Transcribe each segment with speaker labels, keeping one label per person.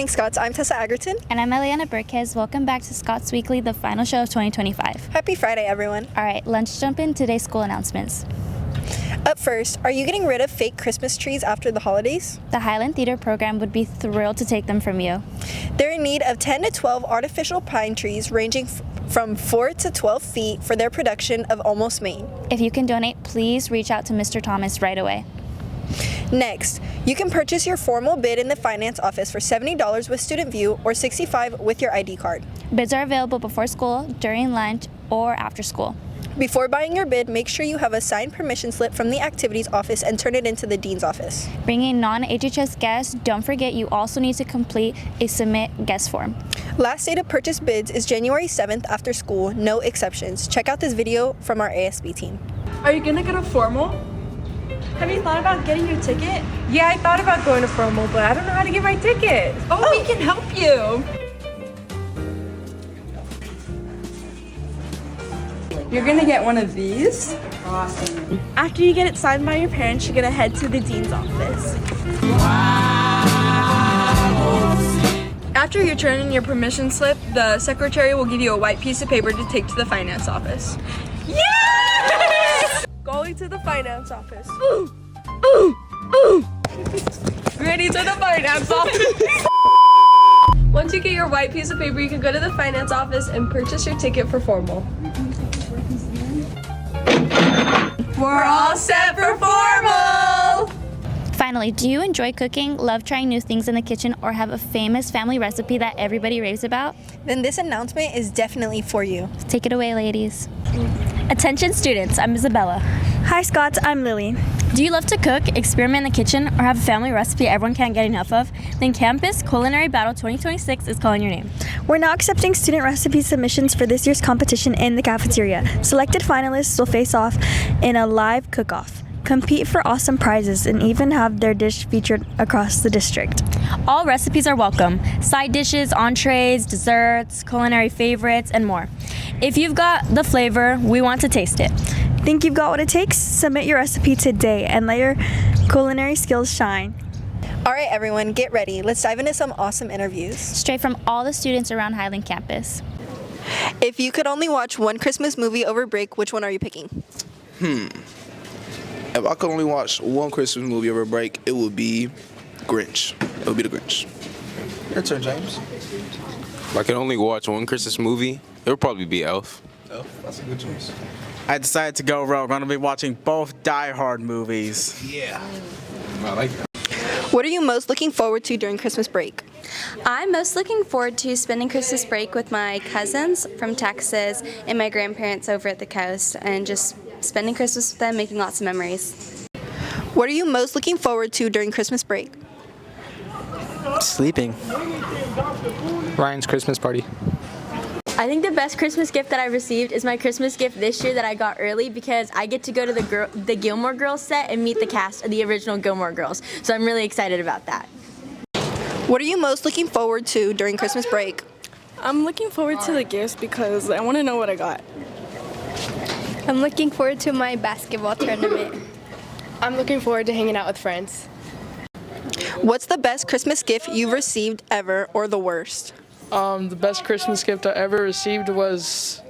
Speaker 1: morning, Scots. I'm Tessa Agerton.
Speaker 2: And I'm Eliana Burquez. Welcome back to Scots Weekly, the final show of 2025.
Speaker 1: Happy Friday, everyone.
Speaker 2: All right, let's jump in today's school announcements.
Speaker 1: Up first, are you getting rid of fake Christmas trees after the holidays?
Speaker 2: The Highland Theater program would be thrilled to take them from you.
Speaker 1: They're in need of 10 to 12 artificial pine trees ranging from 4 to 12 feet for their production of Almost Maine.
Speaker 2: If you can donate, please reach out to Mr. Thomas right away.
Speaker 1: Next, you can purchase your formal bid in the finance office for $70 with Student View or $65 with your ID card.
Speaker 2: Bids are available before school, during lunch, or after school.
Speaker 1: Before buying your bid, make sure you have a signed permission slip from the activities office and turn it into the dean's office.
Speaker 2: Bringing non-HHS guests, don't forget you also need to complete a submit guest form.
Speaker 1: Last day to purchase bids is January 7th after school, no exceptions. Check out this video from our ASB team.
Speaker 3: Are you gonna go to formal? Have you thought about getting your ticket? Yeah, I thought about going to formal, but I don't know how to get my ticket. Oh, we can help you. You're gonna get one of these. Awesome. After you get it signed by your parents, you're gonna head to the dean's office. After you turn in your permission slip, the secretary will give you a white piece of paper to take to the finance office. Yes! Going to the finance office. Ready to the finance office. Once you get your white piece of paper, you can go to the finance office and purchase your ticket for formal. We're all set for formal!
Speaker 2: Finally, do you enjoy cooking, love trying new things in the kitchen, or have a famous family recipe that everybody raves about?
Speaker 1: Then this announcement is definitely for you.
Speaker 2: Take it away, ladies. Attention students, I'm Isabella.
Speaker 4: Hi Scots, I'm Lily.
Speaker 2: Do you love to cook, experiment in the kitchen, or have a family recipe everyone can't get enough of? Then Campus Culinary Battle 2026 is calling your name.
Speaker 4: We're now accepting student recipe submissions for this year's competition in the cafeteria. Selected finalists will face off in a live cook-off, compete for awesome prizes, and even have their dish featured across the district.
Speaker 2: All recipes are welcome. Side dishes, entrees, desserts, culinary favorites, and more. If you've got the flavor, we want to taste it.
Speaker 4: Think you've got what it takes? Submit your recipe today and let your culinary skills shine.
Speaker 1: All right, everyone, get ready. Let's dive into some awesome interviews.
Speaker 2: Straight from all the students around Highland campus.
Speaker 1: If you could only watch one Christmas movie over break, which one are you picking?
Speaker 5: If I could only watch one Christmas movie over break, it would be Grinch. It would be The Grinch. Your turn, James.
Speaker 6: If I could only watch one Christmas movie, it would probably be Elf.
Speaker 5: Elf, that's a good choice.
Speaker 7: I decided to go rogue. I'm going to be watching both Die Hard movies.
Speaker 5: Yeah. I like that.
Speaker 1: What are you most looking forward to during Christmas break?
Speaker 8: I'm most looking forward to spending Christmas break with my cousins from Texas and my grandparents over at the coast and just spending Christmas with them, making lots of memories.
Speaker 1: What are you most looking forward to during Christmas break?
Speaker 9: Sleeping. Ryan's Christmas party.
Speaker 10: I think the best Christmas gift that I received is my Christmas gift this year that I got early because I get to go to the Gilmore Girls set and meet the cast of the original Gilmore Girls. So I'm really excited about that.
Speaker 1: What are you most looking forward to during Christmas break?
Speaker 3: I'm looking forward to the gifts because I want to know what I got.
Speaker 11: I'm looking forward to my basketball tournament.
Speaker 12: I'm looking forward to hanging out with friends.
Speaker 1: What's the best Christmas gift you've received ever, or the worst?
Speaker 12: The best Christmas gift I ever received was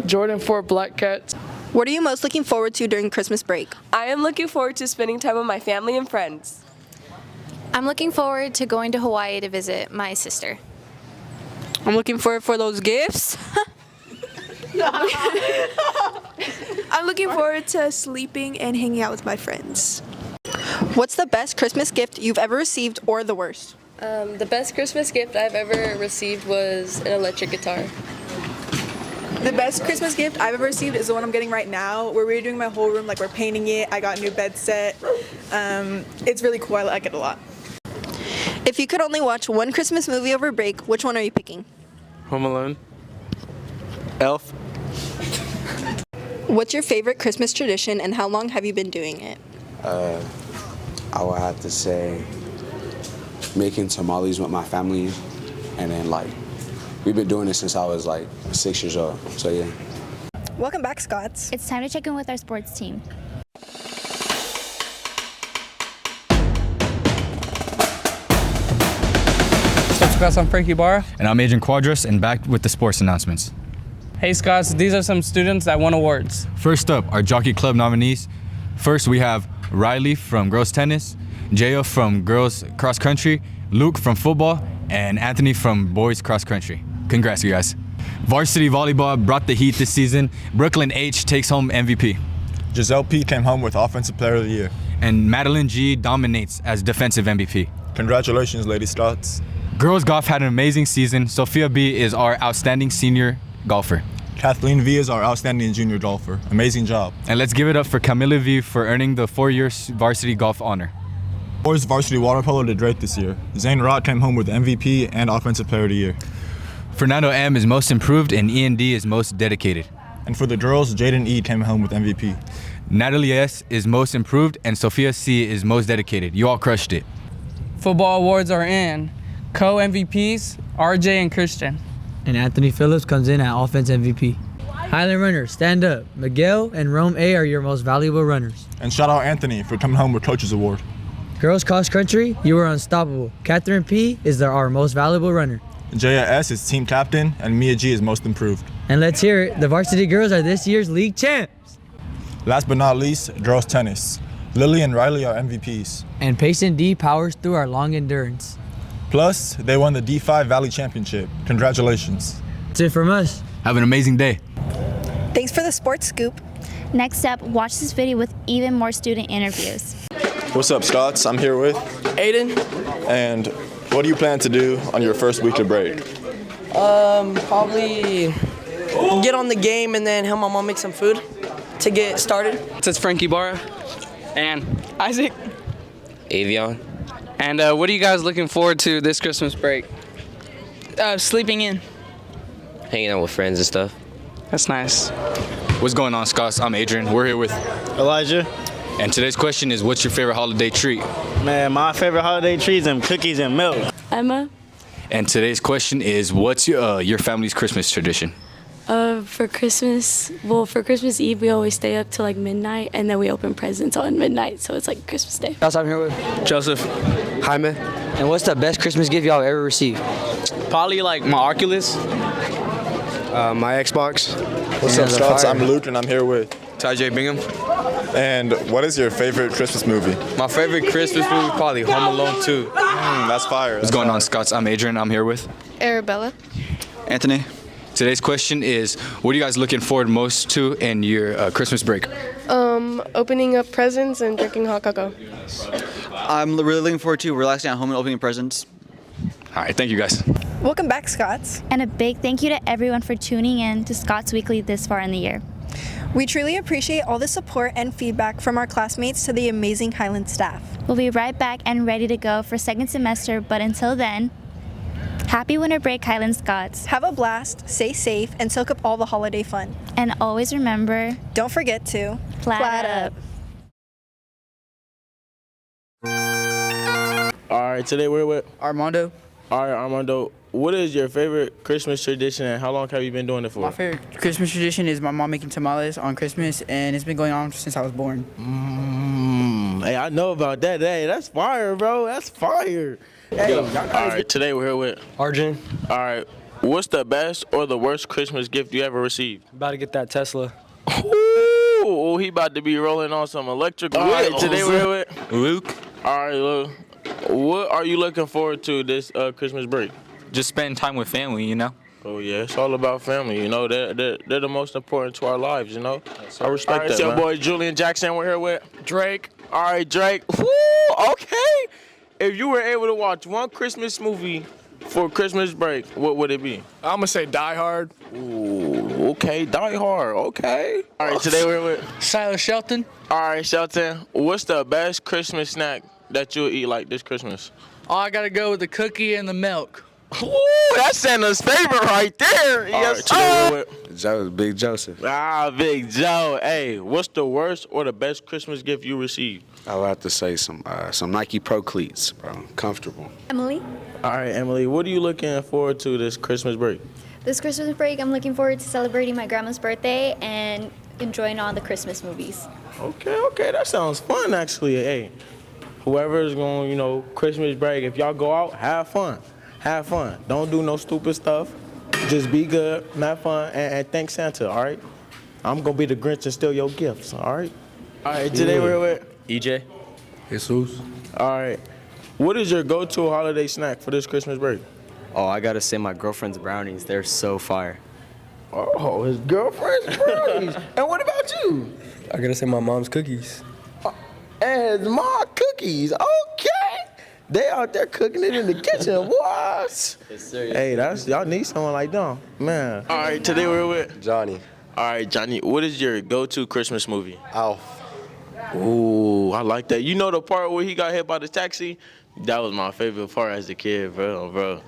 Speaker 12: Jordan 4 Black Cats.
Speaker 1: What are you most looking forward to during Christmas break?
Speaker 3: I am looking forward to spending time with my family and friends.
Speaker 13: I'm looking forward to going to Hawaii to visit my sister.
Speaker 1: I'm looking forward for those gifts.
Speaker 14: I'm looking forward to sleeping and hanging out with my friends.
Speaker 1: What's the best Christmas gift you've ever received, or the worst?
Speaker 3: The best Christmas gift I've ever received was an electric guitar.
Speaker 14: The best Christmas gift I've ever received is the one I'm getting right now. We're redoing my whole room, like we're painting it. I got a new bed set. It's really cool. I like it a lot.
Speaker 1: If you could only watch one Christmas movie over break, which one are you picking?
Speaker 9: Home Alone. Elf.
Speaker 1: What's your favorite Christmas tradition and how long have you been doing it?
Speaker 15: I would have to say making tamales with my family, and then we've been doing it since I was 6 years old, so yeah.
Speaker 1: Welcome back, Scots.
Speaker 2: It's time to check in with our sports team.
Speaker 16: Scots, I'm Frankie Barra.
Speaker 17: And I'm Adrian Quadras, and back with the sports announcements.
Speaker 16: Hey Scots, these are some students that won awards.
Speaker 17: First up, our Jockey Club nominees. First, we have Riley from girls tennis, Jaya from girls cross country, Luke from football, and Anthony from boys cross country. Congrats, you guys. Varsity volleyball brought the heat this season. Brooklyn H takes home MVP.
Speaker 18: Giselle P came home with Offensive Player of the Year.
Speaker 17: And Madeline G dominates as defensive MVP.
Speaker 18: Congratulations, Lady Scots.
Speaker 17: Girls golf had an amazing season. Sophia B is our outstanding senior golfer.
Speaker 18: Kathleen V is our outstanding junior golfer. Amazing job.
Speaker 17: And let's give it up for Camila V for earning the 4-year varsity golf honor.
Speaker 18: Boys varsity water polo did great this year. Zane Rott came home with MVP and Offensive Player of the Year.
Speaker 17: Fernando M is most improved and E&D is most dedicated.
Speaker 18: And for the girls, Jaden E came home with MVP.
Speaker 17: Natalie S is most improved and Sophia C is most dedicated. You all crushed it.
Speaker 16: Football awards are in. Co-MVPs, RJ and Christian.
Speaker 19: And Anthony Phillips comes in at offense MVP. Highland runners, stand up. Miguel and Rome A are your most valuable runners.
Speaker 18: And shout out Anthony for coming home with Coach's Award.
Speaker 19: Girls cross country, you were unstoppable. Catherine P is our most valuable runner.
Speaker 18: Jaya S is team captain and Mia G is most improved.
Speaker 19: And let's hear it, the varsity girls are this year's league champs.
Speaker 18: Last but not least, girls tennis. Lily and Riley are MVPs.
Speaker 19: And Payson D powers through our long endurance.
Speaker 18: Plus, they won the D5 Valley Championship. Congratulations.
Speaker 19: That's it from us.
Speaker 17: Have an amazing day.
Speaker 1: Thanks for the sports scoop.
Speaker 20: Next up, watch this video with even more student interviews.
Speaker 21: What's up, Scots? I'm here with
Speaker 22: Aiden.
Speaker 21: And what do you plan to do on your first week of break?
Speaker 22: Probably get on the game and then help my mom make some food to get started.
Speaker 23: This is Frankie Barra.
Speaker 16: And Isaac.
Speaker 23: Avion. And what are you guys looking forward to this Christmas break?
Speaker 16: Sleeping in.
Speaker 23: Hanging out with friends and stuff.
Speaker 16: That's nice.
Speaker 17: What's going on, Scots? I'm Adrian. We're here with
Speaker 24: Elijah.
Speaker 17: And today's question is, what's your favorite holiday treat?
Speaker 24: Man, my favorite holiday treats are cookies and milk.
Speaker 25: Emma.
Speaker 17: And today's question is, what's your family's Christmas tradition?
Speaker 25: For Christmas Eve, we always stay up till like midnight, and then we open presents on midnight, so it's like Christmas Day.
Speaker 19: That's I'm here with
Speaker 23: Joseph.
Speaker 19: Jaime. And what's the best Christmas gift y'all ever received?
Speaker 23: Probably like my Oculus. My Xbox.
Speaker 21: What's up, Scots? I'm Luke, and I'm here with
Speaker 6: Tajay Bingham.
Speaker 21: And what is your favorite Christmas movie?
Speaker 6: My favorite Christmas movie probably Home Alone 2.
Speaker 21: That's fire.
Speaker 17: What's going on, Scots? I'm Adrian. I'm here with
Speaker 25: Arabella.
Speaker 17: Anthony. Today's question is, what are you guys looking forward most to in your Christmas break?
Speaker 25: Opening up presents and drinking hot cocoa.
Speaker 26: I'm really looking forward to relaxing at home and opening presents.
Speaker 17: All right, thank you guys.
Speaker 1: Welcome back, Scots.
Speaker 20: And a big thank you to everyone for tuning in to Scots Weekly this far in the year.
Speaker 1: We truly appreciate all the support and feedback from our classmates to the amazing Highland staff.
Speaker 20: We'll be right back and ready to go for second semester, but until then, happy winter break, Highland Scots.
Speaker 1: Have a blast, stay safe, and soak up all the holiday fun.
Speaker 20: And always remember,
Speaker 1: don't forget to
Speaker 20: plat up.
Speaker 27: All right, today we're with
Speaker 28: Armando.
Speaker 27: All right, Armando, what is your favorite Christmas tradition and how long have you been doing it for?
Speaker 28: My favorite Christmas tradition is my mom making tamales on Christmas, and it's been going on since I was born.
Speaker 27: Hey, I know about that. Hey, that's fire, bro. That's fire. Hey, all right, today we're here with
Speaker 23: Arjun.
Speaker 27: All right, what's the best or the worst Christmas gift you ever received?
Speaker 23: About to get that Tesla.
Speaker 27: Ooh, he about to be rolling on some electric. All right, today we're here with
Speaker 6: Luke.
Speaker 27: All right, Luke. What are you looking forward to this Christmas break?
Speaker 6: Just spending time with family, you know?
Speaker 27: Oh, yeah, it's all about family, you know. They're the most important to our lives, you know. I respect that, it's your boy Julian Jackson. We're here with
Speaker 16: Drake.
Speaker 27: All right, Drake. Woo, okay. If you were able to watch one Christmas movie for Christmas break, what would it be?
Speaker 16: I'm going to say Die Hard.
Speaker 27: Ooh, okay, Die Hard, okay. All right, today we're with
Speaker 16: Silas Shelton.
Speaker 27: All right, Shelton, what's the best Christmas snack that you'll eat like this Christmas?
Speaker 16: Oh, I got to go with the cookie and the milk.
Speaker 27: Ooh, that's Santa's favorite right there. Yes, sir.
Speaker 15: Big Joseph.
Speaker 27: Big Joe. Hey, what's the worst or the best Christmas gift you received?
Speaker 15: I would have to say some Nike Pro cleats, bro. Comfortable.
Speaker 11: Emily.
Speaker 27: All right, Emily, what are you looking forward to this Christmas break?
Speaker 11: This Christmas break, I'm looking forward to celebrating my grandma's birthday and enjoying all the Christmas movies.
Speaker 27: Okay, that sounds fun, actually. Hey, whoever's going, Christmas break, if y'all go out, have fun. have fun. Don't do no stupid stuff. Just be good, have fun, and thank Santa, all right? I'm going to be the Grinch and steal your gifts, all right? All right, today we're with
Speaker 3: EJ. Jesus.
Speaker 27: All right. What is your go-to holiday snack for this Christmas break?
Speaker 3: Oh, I gotta say my girlfriend's brownies. They're so fire.
Speaker 27: Oh, his girlfriend's brownies. And what about you?
Speaker 3: I gotta say my mom's cookies.
Speaker 27: And his mom cookies. Okay. They out there cooking it in the kitchen. What?
Speaker 3: Yes, sir.
Speaker 27: Hey, y'all need someone like them, man. All right, today we're with
Speaker 21: Johnny.
Speaker 27: All right, Johnny. What is your go-to Christmas movie?
Speaker 21: Alf.
Speaker 27: Ooh, I like that. You know the part where he got hit by the taxi? That was my favorite part as a kid, bro.